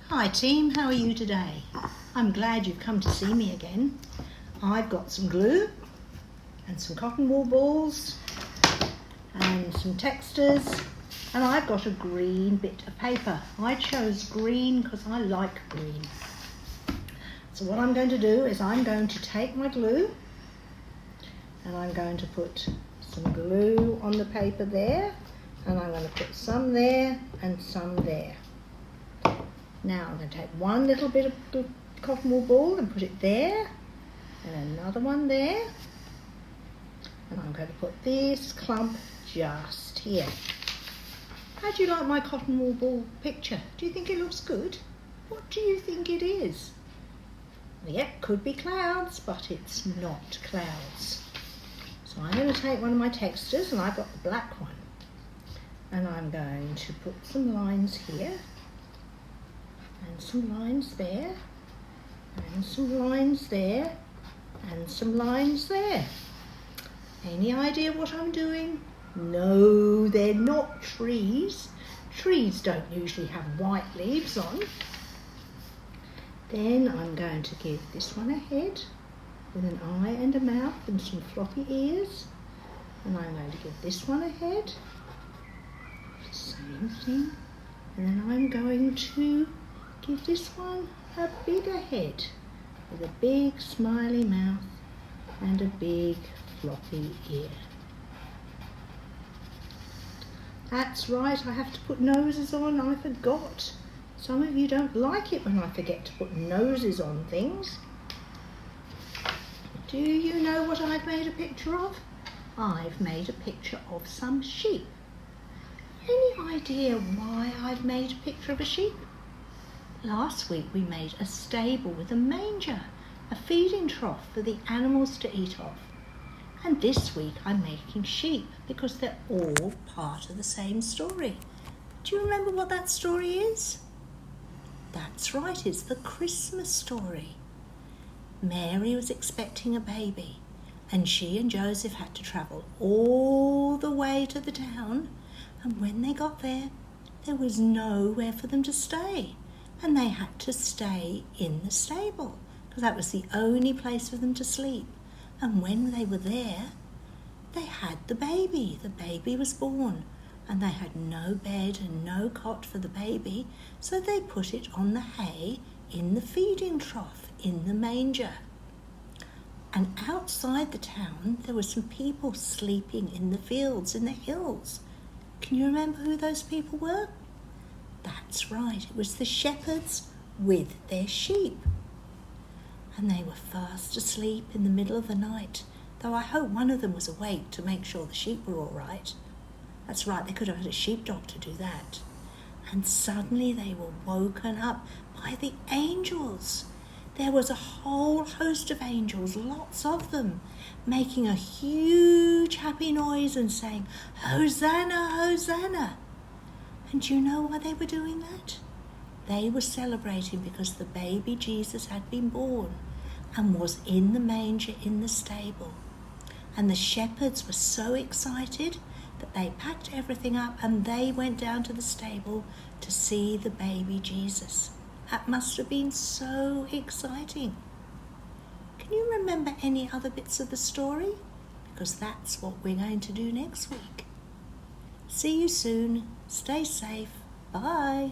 Hi team, how are you today? I'm glad you've come to see me again. I've got some glue and some cotton wool balls and some textures, and I've got a green bit of paper. I chose green because I like green. So what I'm going to do is I'm going to take my glue and I'm going to put some glue on the paper there, and I'm going to put some there and some there. Now I'm going to take one little bit of cotton wool ball and put it there, and another one there, and I'm going to put this clump just here. How do you like my cotton wool ball picture? Do you think it looks good? What do you think it is? Yep, could be clouds, but it's not clouds. So I'm going to take one of my textures, and I've got the black one, and I'm going to put some lines here, and some lines there, and some lines there, and some lines there. Any idea what I'm doing? No, they're not trees. Trees don't usually have white leaves on. Then I'm going to give this one a head with an eye and a mouth and some floppy ears. And I'm going to give this one a head. Same thing. And then I'm going to give this one a bigger head with a big smiley mouth and a big floppy ear. That's right, I have to put noses on. I forgot. Some of you don't like it when I forget to put noses on things. Do you know what I've made a picture of? I've made a picture of some sheep. Any idea why I've made a picture of a sheep? Last week we made a stable with a manger, a feeding trough for the animals to eat off. And this week I'm making sheep because they're all part of the same story. Do you remember what that story is? That's right, it's the Christmas story. Mary was expecting a baby, and she and Joseph had to travel all the way to the town, and when they got there, there was nowhere for them to stay, and they had to stay in the stable because that was the only place for them to sleep. And when they were there, they had the baby. The baby was born, and they had no bed and no cot for the baby, so they put it on the hay in the feeding trough, in the manger. And outside the town, there were some people sleeping in the fields, in the hills. Can you remember who those people were? That's right, it was the shepherds with their sheep. And they were fast asleep in the middle of the night, though I hope one of them was awake to make sure the sheep were all right. That's right, they could have had a sheepdog to do that. And suddenly they were woken up by the angels. There was a whole host of angels, lots of them, making a huge happy noise and saying, "Hosanna, Hosanna." And do you know why they were doing that? They were celebrating because the baby Jesus had been born and was in the manger in the stable. And the shepherds were so excited that they packed everything up and they went down to the stable to see the baby Jesus. That must have been so exciting. Can you remember any other bits of the story? Because that's what we're going to do next week. See you soon. Stay safe. Bye.